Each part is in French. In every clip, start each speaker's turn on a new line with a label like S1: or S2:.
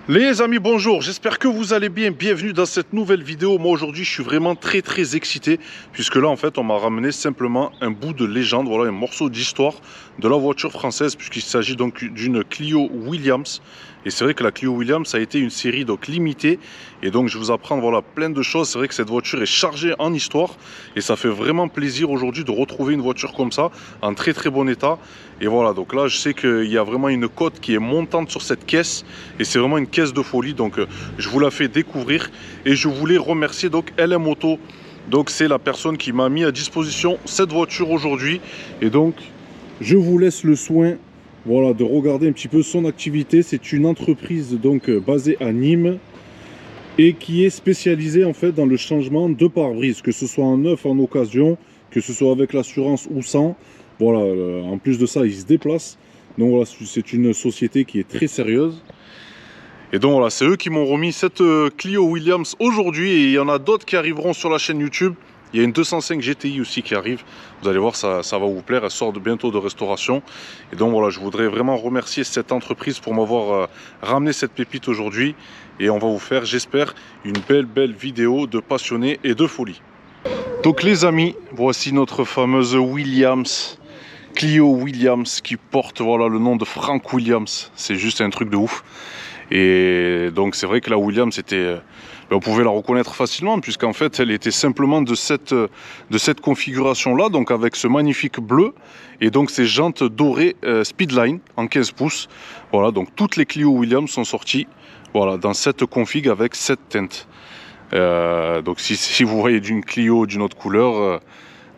S1: Les amis, bonjour, j'espère que vous allez bien, bienvenue dans cette nouvelle vidéo. Moi aujourd'hui je suis vraiment très excité puisque là en fait on m'a ramené simplement un bout de légende, voilà un morceau d'histoire de la voiture française puisqu'il s'agit donc d'une Clio Williams. Et c'est vrai que la Clio Williams a été une série donc limitée et donc je vous apprends voilà plein de choses. C'est vrai que cette voiture est chargée en histoire et ça fait vraiment plaisir aujourd'hui de retrouver une voiture comme ça en très bon état. Et voilà, donc là je sais qu'il y a vraiment une cote qui est montante sur cette caisse et c'est vraiment une caisse de folie. Donc je vous la fais découvrir et je voulais remercier donc LM Auto. Donc c'est la personne qui m'a mis à disposition cette voiture aujourd'hui et donc je vous laisse le soin voilà, de regarder un petit peu son activité. C'est une entreprise donc basée à Nîmes et qui est spécialisée en fait dans le changement de pare-brise, que ce soit en neuf, en occasion, que ce soit avec l'assurance ou sans. Voilà, en plus de ça, ils se déplacent. Donc voilà, c'est une société qui est très sérieuse. Et donc voilà, c'est eux qui m'ont remis cette Clio Williams aujourd'hui et il y en a d'autres qui arriveront sur la chaîne YouTube. Il y a une 205 GTI aussi qui arrive. Vous allez voir, ça va vous plaire. Elle sort bientôt de restauration. Et donc voilà, je voudrais vraiment remercier cette entreprise pour m'avoir ramené cette pépite aujourd'hui. Et on va vous faire, j'espère, une belle vidéo de passionnés et de folie. Donc les amis, voici notre fameuse Williams. Clio Williams qui porte voilà, le nom de Frank Williams. C'est juste un truc de ouf. Et donc c'est vrai que la Williams était, on pouvait la reconnaître facilement puisqu'en fait elle était simplement de cette configuration là, donc avec ce magnifique bleu et donc ces jantes dorées Speedline en 15 pouces. Voilà, donc toutes les Clio Williams sont sorties voilà, dans cette config avec cette teinte. Donc si vous voyez d'une Clio d'une autre couleur,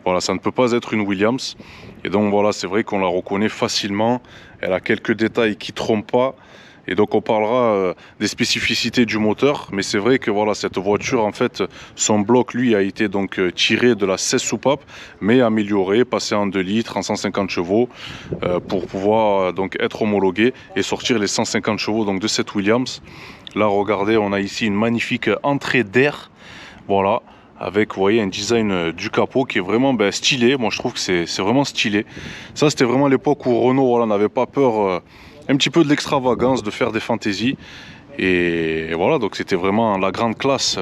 S1: voilà, ça ne peut pas être une Williams. Et donc voilà, c'est vrai qu'on la reconnaît facilement. Elle a quelques détails qui trompent pas. Et donc on parlera des spécificités du moteur, mais c'est vrai que voilà, cette voiture en fait, son bloc lui a été donc tiré de la 16 soupapes, mais amélioré, passé en 2 litres, en 150 chevaux, pour pouvoir donc être homologué et sortir les 150 chevaux donc de cette Williams. Là regardez, on a ici une magnifique entrée d'air, voilà, avec vous voyez un design du capot qui est vraiment stylé. Moi je trouve que c'est vraiment stylé. Ça c'était vraiment l'époque où Renault voilà, n'avait pas peur un petit peu de l'extravagance, de faire des fantaisies. Et voilà, donc c'était vraiment la grande classe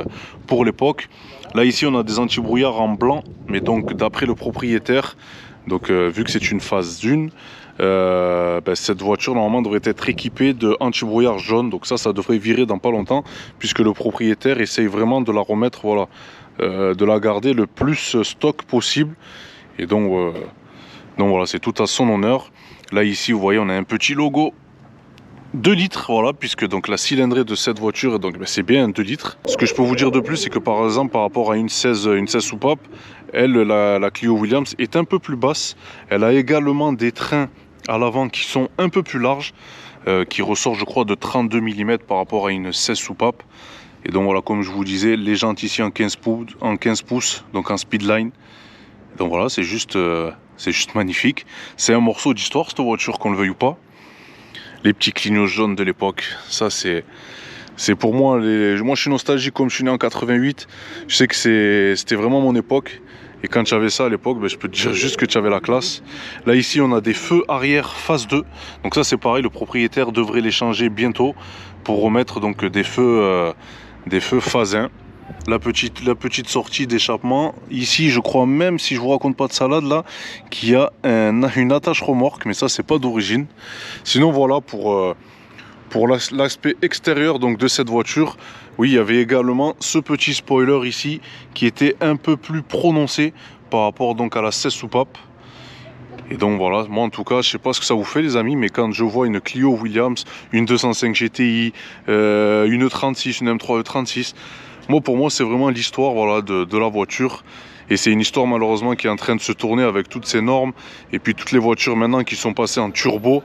S1: pour l'époque. Là ici on a des anti-brouillards en blanc, mais donc d'après le propriétaire, donc vu que c'est une phase 1, cette voiture normalement devrait être équipée de anti-brouillard jaune. Donc ça devrait virer dans pas longtemps, puisque le propriétaire essaye vraiment de la remettre, voilà, de la garder le plus stock possible. Et donc voilà, c'est tout à son honneur. Là ici vous voyez on a un petit logo 2 litres, voilà, puisque donc la cylindrée de cette voiture donc c'est bien un 2 litres. Ce que je peux vous dire de plus, c'est que par exemple par rapport à une 16 soupape, elle, la Clio Williams est un peu plus basse. Elle a également des trains à l'avant qui sont un peu plus larges, qui ressortent je crois de 32 mm par rapport à une 16 soupape. Et donc voilà, comme je vous disais, les jantes ici en 15 pouces, donc en speedline. Donc voilà, c'est juste magnifique. C'est un morceau d'histoire cette voiture, qu'on le veuille ou pas. Les petits clignots jaunes de l'époque, ça c'est pour moi, moi je suis nostalgique comme je suis né en 88. Je sais que c'était vraiment mon époque. Et quand tu avais ça à l'époque, je peux te dire juste que tu avais la classe. Là ici on a des feux arrière phase 2. Donc ça c'est pareil, le propriétaire devrait les changer bientôt pour remettre donc des feux phase 1. La petite sortie d'échappement. Ici, je crois même, si je vous raconte pas de salade là, qu'il y a une attache remorque, mais ça c'est pas d'origine. Sinon voilà pour l'aspect extérieur donc de cette voiture. Oui, il y avait également ce petit spoiler ici qui était un peu plus prononcé par rapport donc à la 16 soupape. Et donc voilà, moi en tout cas, je sais pas ce que ça vous fait les amis, mais quand je vois une Clio Williams, une 205 GTI, une 36, une M3 E36, pour moi c'est vraiment l'histoire voilà, de la voiture. Et c'est une histoire malheureusement qui est en train de se tourner avec toutes ces normes. Et puis toutes les voitures maintenant qui sont passées en turbo,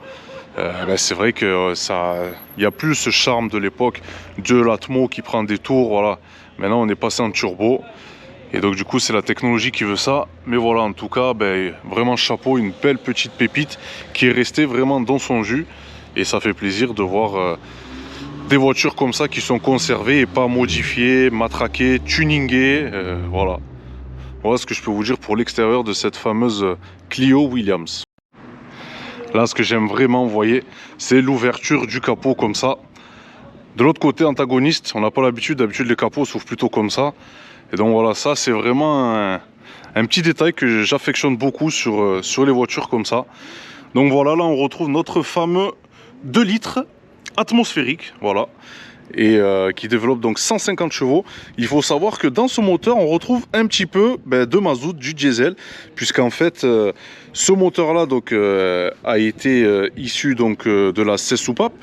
S1: c'est vrai que il n'y a plus ce charme de l'époque de l'Atmo qui prend des tours. Voilà. Maintenant on est passé en turbo. Et donc du coup c'est la technologie qui veut ça. Mais voilà, en tout cas, vraiment chapeau, une belle petite pépite qui est restée vraiment dans son jus. Et ça fait plaisir de voir des voitures comme ça qui sont conservées et pas modifiées, matraquées, tuningées. Voilà ce que je peux vous dire pour l'extérieur de cette fameuse Clio Williams. Là ce que j'aime vraiment, vous voyez, c'est l'ouverture du capot comme ça. De l'autre côté, antagoniste, on n'a pas l'habitude, d'habitude les capots s'ouvrent plutôt comme ça. Et donc voilà, ça c'est vraiment un petit détail que j'affectionne beaucoup sur les voitures comme ça. Donc voilà, là on retrouve notre fameux 2 litres atmosphérique, voilà. Et qui développe donc 150 chevaux. Il faut savoir que dans ce moteur, on retrouve un petit peu de mazout, du diesel, puisqu'en fait, ce moteur-là donc a été issu donc de la 16 soupapes,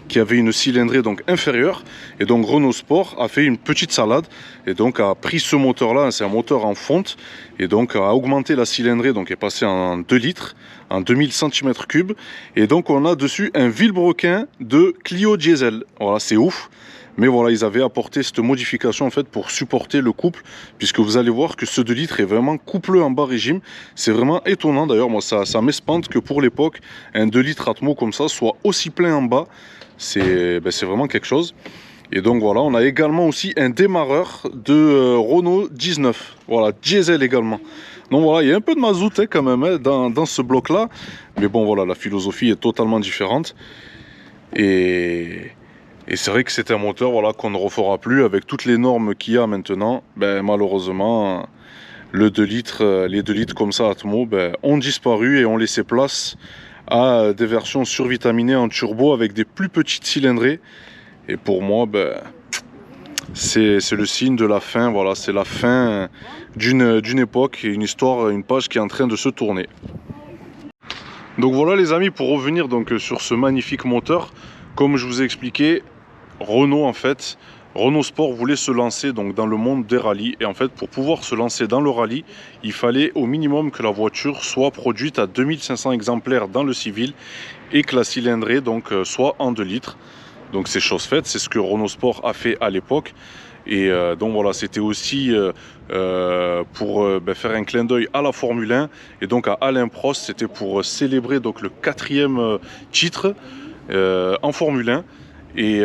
S1: qui avait une cylindrée donc inférieure, et donc Renault Sport a fait une petite salade et donc a pris ce moteur là, c'est un moteur en fonte, et donc a augmenté la cylindrée, donc est passé en 2 litres, en 2000 cm3, et donc on a dessus un vilebrequin de Clio diesel. Voilà, c'est ouf, mais voilà, ils avaient apporté cette modification en fait pour supporter le couple, puisque vous allez voir que ce 2 litres est vraiment coupleux en bas régime. C'est vraiment étonnant, d'ailleurs moi ça m'espante que pour l'époque un 2 litres Atmo comme ça soit aussi plein en bas. C'est vraiment quelque chose. Et donc voilà, on a également aussi un démarreur de Renault 19, voilà, diesel également. Donc voilà, il y a un peu de mazout quand même dans ce bloc là, mais bon voilà, la philosophie est totalement différente. Et c'est vrai que c'est un moteur, voilà, qu'on ne refera plus avec toutes les normes qu'il y a maintenant. Malheureusement, les 2 litres comme ça Atmo ont disparu et ont laissé place à des versions survitaminées en turbo avec des plus petites cylindrées. Et pour moi, c'est le signe de la fin. Voilà, c'est la fin d'une époque et une histoire, une page qui est en train de se tourner. Donc voilà les amis, pour revenir donc sur ce magnifique moteur, comme je vous ai expliqué, Renault en fait, Renault Sport voulait se lancer donc dans le monde des rallyes, et en fait pour pouvoir se lancer dans le rallye, il fallait au minimum que la voiture soit produite à 2500 exemplaires dans le civil et que la cylindrée donc soit en 2 litres. Donc c'est chose faite, c'est ce que Renault Sport a fait à l'époque. Et donc voilà, c'était aussi pour faire un clin d'œil à la Formule 1 et donc à Alain Prost. C'était pour célébrer donc le 4e titre en Formule 1. Et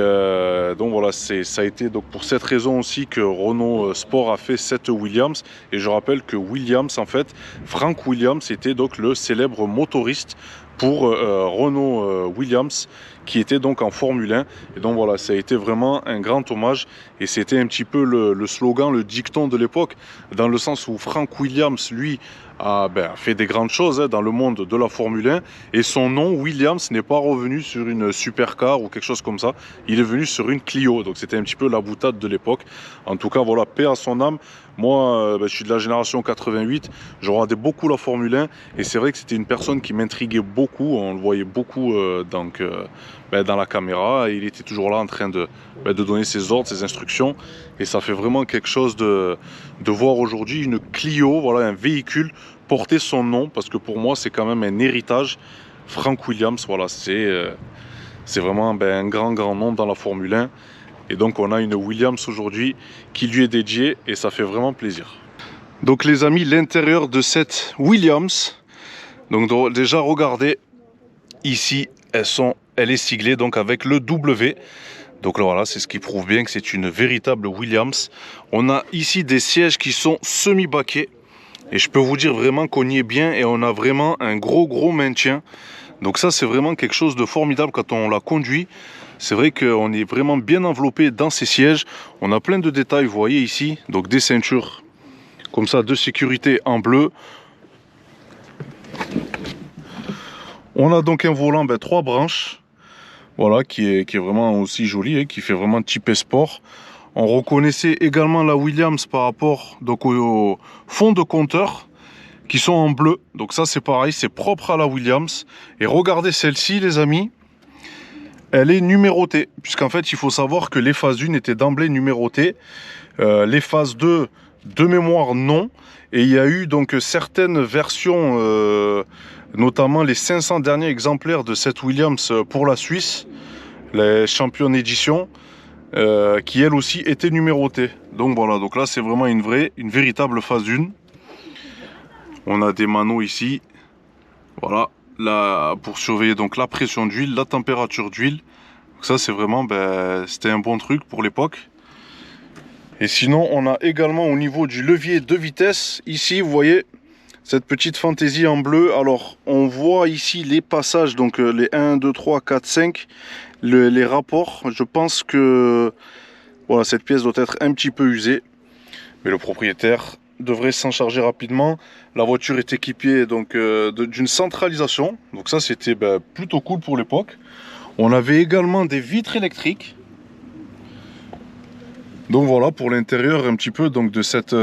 S1: donc voilà, ça a été donc pour cette raison aussi que Renault Sport a fait cette Williams. Et je rappelle que Williams, en fait, Frank Williams était donc le célèbre motoriste pour Renault Williams, qui était donc en Formule 1. Et donc voilà, ça a été vraiment un grand hommage. Et c'était un petit peu le slogan, le dicton de l'époque, dans le sens où Frank Williams, lui, a fait des grandes choses dans le monde de la Formule 1. Et son nom, Williams, n'est pas revenu sur une supercar ou quelque chose comme ça. Il est venu sur une Clio. Donc c'était un petit peu la boutade de l'époque. En tout cas, voilà, paix à son âme. Moi, je suis de la génération 88. Je regardais beaucoup la Formule 1. Et c'est vrai que c'était une personne qui m'intriguait beaucoup. On le voyait beaucoup dans la caméra. Et il était toujours là en train de donner ses ordres, ses instructions. Et ça fait vraiment quelque chose de voir aujourd'hui une Clio, voilà, un véhicule porter son nom, parce que pour moi c'est quand même un héritage. Frank Williams, voilà, c'est vraiment un grand nom dans la Formule 1. Et donc on a une Williams aujourd'hui qui lui est dédiée et ça fait vraiment plaisir. Donc les amis, l'intérieur de cette Williams, donc déjà regardez ici, elle est siglée donc avec le W. Donc là voilà, c'est ce qui prouve bien que c'est une véritable Williams. On a ici des sièges qui sont semi-baquets. Et je peux vous dire vraiment qu'on y est bien et on a vraiment un gros maintien. Donc ça c'est vraiment quelque chose de formidable quand on la conduit. C'est vrai qu'on est vraiment bien enveloppé dans ces sièges. On a plein de détails, vous voyez ici. Donc des ceintures comme ça de sécurité en bleu. On a donc un volant 3 branches. Voilà, qui est vraiment aussi joli, qui fait vraiment type sport. On reconnaissait également la Williams par rapport donc au fond de compteur qui sont en bleu. Donc ça c'est pareil, c'est propre à la Williams. Et regardez celle-ci les amis, elle est numérotée. Puisqu'en fait il faut savoir que les phases 1 étaient d'emblée numérotées. Les phases 2 de mémoire non. Et il y a eu donc certaines versions, notamment les 500 derniers exemplaires de cette Williams pour la Suisse, les Champion Edition, qui elle aussi était numérotée. Donc voilà, donc là c'est vraiment une véritable phase 1. On a des manos ici, voilà, là pour surveiller donc la pression d'huile, la température d'huile. Ça c'est vraiment, c'était un bon truc pour l'époque. Et sinon on a également au niveau du levier de vitesse, ici vous voyez cette petite fantaisie en bleu. Alors on voit ici les passages, donc les 1, 2, 3, 4, 5, les rapports, je pense que voilà, cette pièce doit être un petit peu usée. Mais le propriétaire devrait s'en charger rapidement. La voiture est équipée donc d'une centralisation. Donc ça, c'était plutôt cool pour l'époque. On avait également des vitres électriques. Donc voilà pour l'intérieur un petit peu donc de cette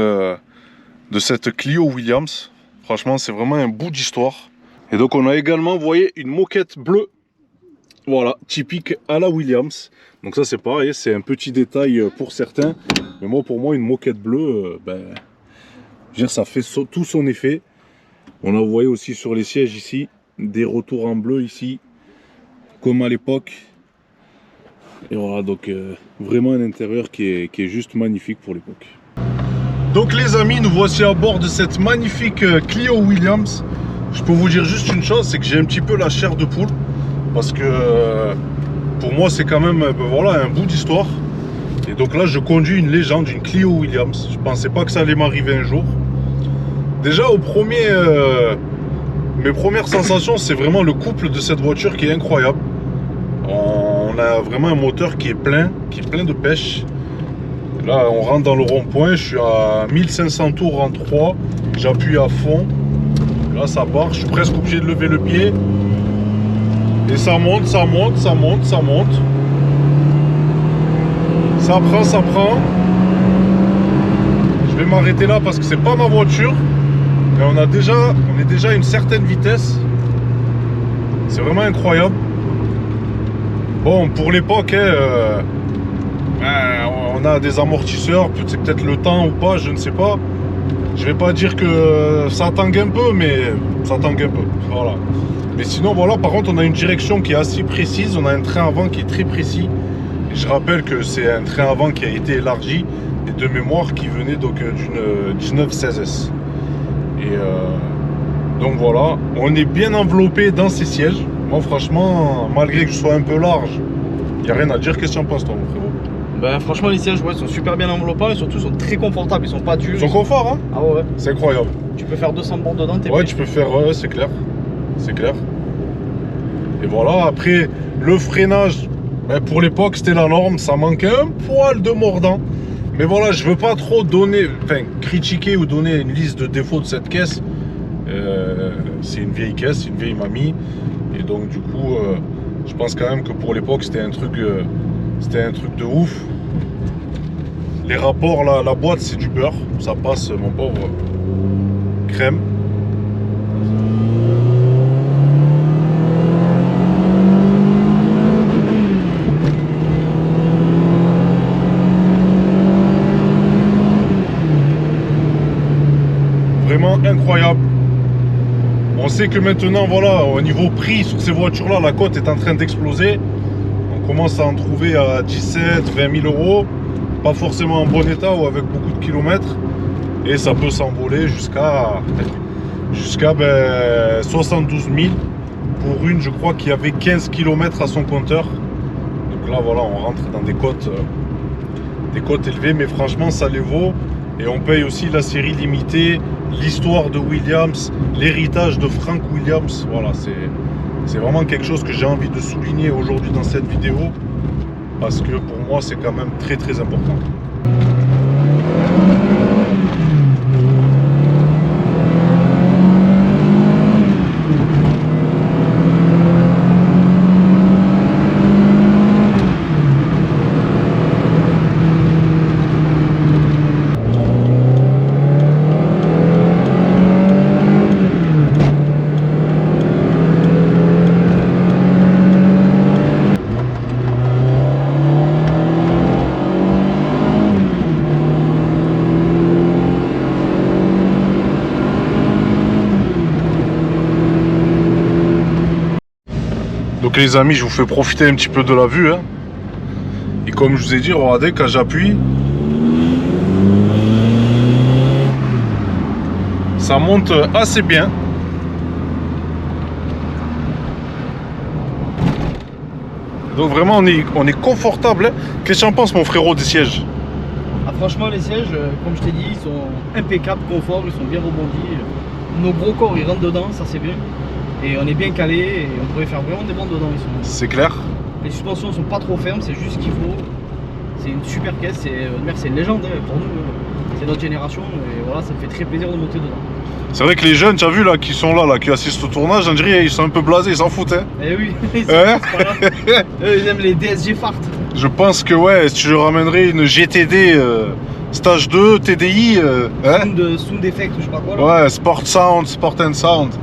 S1: Clio Williams. Franchement, c'est vraiment un bout d'histoire. Et donc on a également, vous voyez, une moquette bleue. Voilà, typique à la Williams. Donc ça c'est pareil, c'est un petit détail pour certains. Mais moi, pour moi, une moquette bleue, je veux dire, ça fait tout son effet. On a, vous voyez aussi sur les sièges ici, des retours en bleu ici, comme à l'époque. Et voilà, donc vraiment un intérieur qui est juste magnifique pour l'époque. Donc les amis, nous voici à bord de cette magnifique Clio Williams. Je peux vous dire juste une chose, c'est que j'ai un petit peu la chair de poule. Parce que pour moi, c'est quand même voilà, un bout d'histoire. Et donc là, je conduis une légende, une Clio Williams. Je pensais pas que ça allait m'arriver un jour. Déjà, mes premières sensations, c'est vraiment le couple de cette voiture qui est incroyable. On a vraiment un moteur qui est plein de pêche. Là, on rentre dans le rond-point, je suis à 1500 tours en 3. J'appuie à fond. Là, ça part. Je suis presque obligé de lever le pied. Et ça monte, ça monte, ça monte, ça monte. Ça prend, ça prend. Je vais m'arrêter là parce que c'est pas ma voiture. Et on est déjà à une certaine vitesse. C'est vraiment incroyable. Bon, pour l'époque, on a des amortisseurs. C'est peut-être le temps ou pas, je ne sais pas. Je vais pas dire que ça tangue un peu, mais ça tangue un peu. Voilà. Mais sinon, voilà, par contre, on a une direction qui est assez précise. On a un train avant qui est très précis. Et je rappelle que c'est un train avant qui a été élargi et de mémoire qui venait donc d'une 1916S. Et donc voilà, on est bien enveloppé dans ces sièges. Moi, franchement, malgré que je sois un peu large, il n'y a rien à dire. Qu'est-ce que tu en penses, toi, mon frérot?
S2: Bah, franchement, les sièges sont super bien enveloppants et surtout sont très confortables. Ils sont pas durs.
S1: Ils sont confort, hein?
S2: Ah ouais.
S1: C'est incroyable.
S2: Tu peux faire 200 bornes dedans, t'es
S1: ouais, tu peux faire, c'est clair. C'est clair. Et voilà, après, le freinage, pour l'époque, c'était la norme. Ça manquait un poil de mordant. Mais voilà, je veux pas trop critiquer ou donner une liste de défauts de cette caisse. C'est une vieille caisse, une vieille mamie. Et donc, du coup, je pense quand même que pour l'époque, c'était un truc de ouf. Les rapports, là, la boîte, c'est du beurre. Ça passe, mon pauvre. Crème. Vraiment incroyable. On sait que maintenant, voilà, au niveau prix sur ces voitures-là, la cote est en train d'exploser. On commence à en trouver à 17, 20 000 euros. Pas forcément en bon état ou avec beaucoup de kilomètres. Et ça peut s'envoler jusqu'à 72 000 pour une, je crois, qui avait 15 km à son compteur. Donc là, voilà, on rentre dans des cotes élevées, mais franchement, ça les vaut. Et on paye aussi la série limitée, l'histoire de Williams, l'héritage de Frank Williams. Voilà, c'est vraiment quelque chose que j'ai envie de souligner aujourd'hui dans cette vidéo. Parce que pour moi, c'est quand même très très important. Donc les amis, je vous fais profiter un petit peu de la vue, hein. Et comme je vous ai dit, regardez, quand j'appuie, ça monte assez bien. Donc vraiment, on est confortable, hein. Qu'est-ce que tu en penses, mon frérot, des sièges?
S2: Ah, franchement, les sièges, comme je t'ai dit, ils sont impeccables, confort, ils sont bien rebondis. Nos gros corps, ils rentrent dedans, ça c'est bien. Et on est bien calé et on pourrait faire vraiment des bandes dedans.
S1: C'est clair.
S2: Les suspensions sont pas trop fermes, c'est juste ce qu'il faut. C'est une super caisse, c'est une légende hein, pour nous. C'est notre génération et voilà, ça me fait très plaisir de monter dedans.
S1: C'est vrai que les jeunes, tu as vu là, qui sont là, qui assistent au tournage, on dirait ils sont un peu blasés, ils s'en foutent. Hein.
S2: Eh oui, c'est
S1: Ouais.
S2: pas grave. Eux, ils aiment les DSG Fart.
S1: Je pense que ouais, si tu leur ramènerais une GTD Stage 2, TDI, hein.
S2: Sound Effect ou je sais pas quoi là.
S1: Ouais, Sport Sound, Sport and Sound.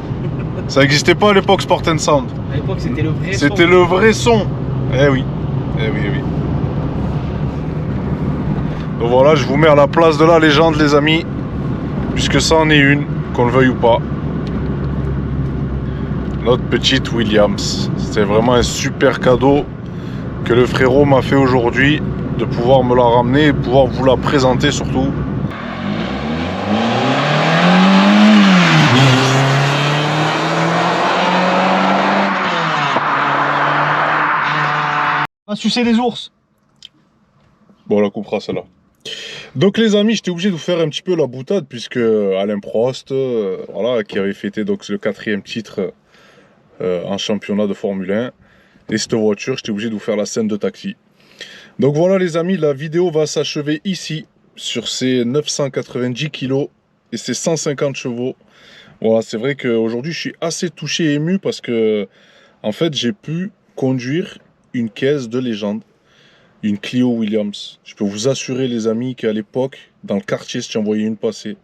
S1: Ça n'existait pas à l'époque, Sport and Sound.
S2: À l'époque, c'était le vrai son.
S1: C'était le vrai son. Eh oui, eh oui, eh oui. Donc voilà, je vous mets à la place de la légende, les amis, puisque ça en est une, qu'on le veuille ou pas. Notre petite Williams. C'était vraiment un super cadeau que le frérot m'a fait aujourd'hui, de pouvoir me la ramener et pouvoir vous la présenter surtout.
S2: On va sucer des ours.
S1: Bon, on la coupera celle-là. Donc les amis, j'étais obligé de vous faire un petit peu la boutade puisque Alain Prost, voilà, qui avait fêté donc le 4e titre en championnat de Formule 1, et cette voiture, j'étais obligé de vous faire la scène de taxi. Donc voilà les amis, la vidéo va s'achever ici sur ces 990 kg et ces 150 chevaux. Voilà, c'est vrai qu'aujourd'hui je suis assez touché et ému parce que en fait j'ai pu conduire une caisse de légende. Une Clio Williams. Je peux vous assurer les amis qu'à l'époque, dans le quartier, si tu envoyais une passée,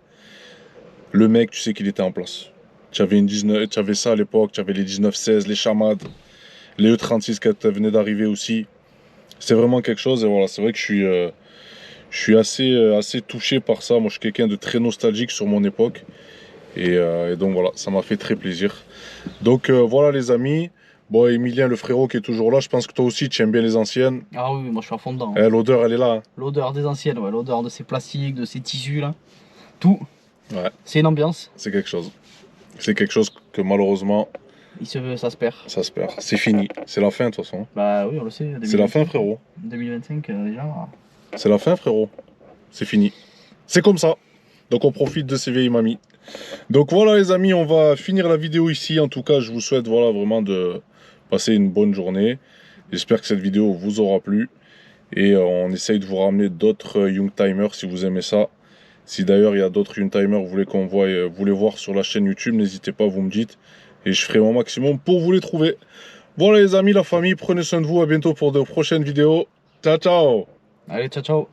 S1: le mec, tu sais qu'il était en place. Tu avais ça à l'époque, tu avais les 1916, les Chamades, les E36 qui venaient d'arriver aussi. C'est vraiment quelque chose et voilà, c'est vrai que je suis assez touché par ça. Moi, je suis quelqu'un de très nostalgique sur mon époque. Et donc voilà, ça m'a fait très plaisir. Donc voilà les amis. Bon, Emilien, le frérot qui est toujours là, je pense que toi aussi tu aimes bien les anciennes.
S2: Ah oui, moi je suis à fond dedans. Hein.
S1: L'odeur, elle est là. Hein.
S2: L'odeur des anciennes, ouais, l'odeur de ces plastiques, de ces tissus là. Tout.
S1: Ouais.
S2: C'est une ambiance.
S1: C'est quelque chose. C'est quelque chose que malheureusement,
S2: ça se perd.
S1: ça se perd. C'est fini. C'est la fin de toute façon.
S2: Bah oui, on le sait.
S1: C'est la fin, frérot.
S2: 2025 déjà.
S1: C'est la fin, frérot. C'est fini. C'est comme ça. Donc on profite de ces vieilles mamies. Donc voilà les amis, on va finir la vidéo ici. En tout cas, je vous souhaite voilà, vraiment de passer une bonne journée. J'espère que cette vidéo vous aura plu. Et on essaye de vous ramener d'autres Youngtimers si vous aimez ça. Si d'ailleurs il y a d'autres Youngtimers vous voulez voir sur la chaîne YouTube, n'hésitez pas, vous me dites. Et je ferai mon maximum pour vous les trouver. Voilà les amis, la famille, prenez soin de vous. À bientôt pour de prochaines vidéos. Ciao, ciao.
S2: Allez, ciao, ciao.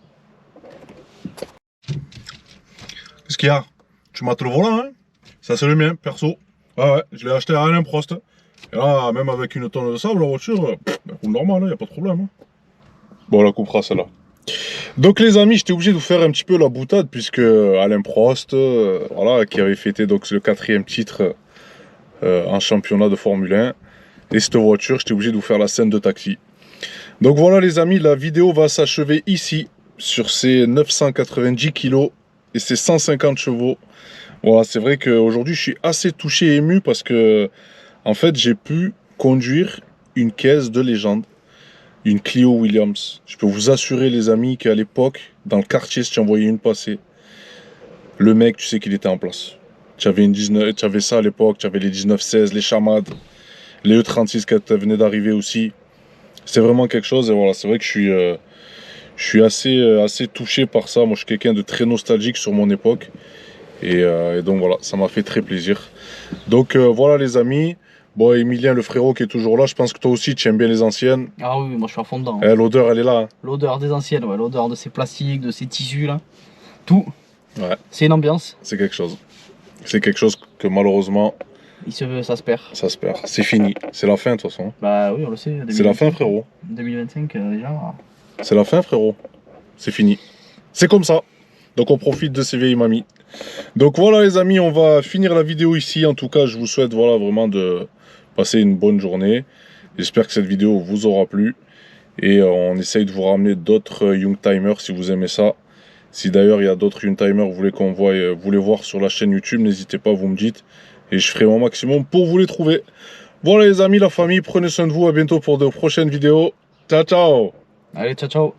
S1: Qu'est-ce qu'il y a? Tu mates le volant, hein? Ça c'est le mien, perso. Ouais, je l'ai acheté à Alain Prost. Et là, même avec une tonne de sable, la voiture, elle roule normal, il n'y a pas de problème. Hein. Bon, on la coupera celle-là. Donc les amis, j'étais obligé de vous faire un petit peu la boutade puisque Alain Prost, voilà, qui avait fêté donc le 4e titre en championnat de Formule 1, et cette voiture, j'étais obligé de vous faire la scène de taxi. Donc voilà les amis, la vidéo va s'achever ici sur ces 990 kg et ces 150 chevaux. Voilà, c'est vrai qu'aujourd'hui je suis assez touché et ému parce que en fait j'ai pu conduire une caisse de légende. Une Clio Williams. Je peux vous assurer les amis qu'à l'époque, dans le quartier, si tu envoyais une passée, le mec, tu sais qu'il était en place. Tu avais ça à l'époque, tu avais les 1916, les Chamades, les E36 qui venaient d'arriver aussi. C'est vraiment quelque chose et voilà, c'est vrai que je suis assez touché par ça. Moi, je suis quelqu'un de très nostalgique sur mon époque. Et donc voilà, ça m'a fait très plaisir. Donc voilà les amis. Bon, Emilien, le frérot qui est toujours là, je pense que toi aussi tu aimes bien les anciennes.
S2: Ah oui, moi je suis à fond dedans. Hein.
S1: L'odeur, elle est là. Hein.
S2: L'odeur des anciennes, ouais, l'odeur de ces plastiques, de ces tissus là. Tout.
S1: Ouais.
S2: C'est une ambiance.
S1: C'est quelque chose. C'est quelque chose que malheureusement,
S2: ça se perd.
S1: ça se perd. C'est fini. C'est la fin de toute façon.
S2: Bah oui, on le sait.
S1: C'est la fin, frérot.
S2: 2025 déjà.
S1: C'est la fin, frérot. C'est fini. C'est comme ça. Donc on profite de ces vieilles mamies. Donc voilà les amis, on va finir la vidéo ici. En tout cas, je vous souhaite voilà, vraiment de passer une bonne journée. J'espère que cette vidéo vous aura plu. Et on essaye de vous ramener d'autres Youngtimers si vous aimez ça. Si d'ailleurs il y a d'autres Youngtimers vous voulez voir sur la chaîne YouTube, n'hésitez pas, vous me dites. Et je ferai mon maximum pour vous les trouver. Voilà les amis, la famille, prenez soin de vous. À bientôt pour de prochaines vidéos. Ciao, ciao.
S2: Allez, ciao, ciao.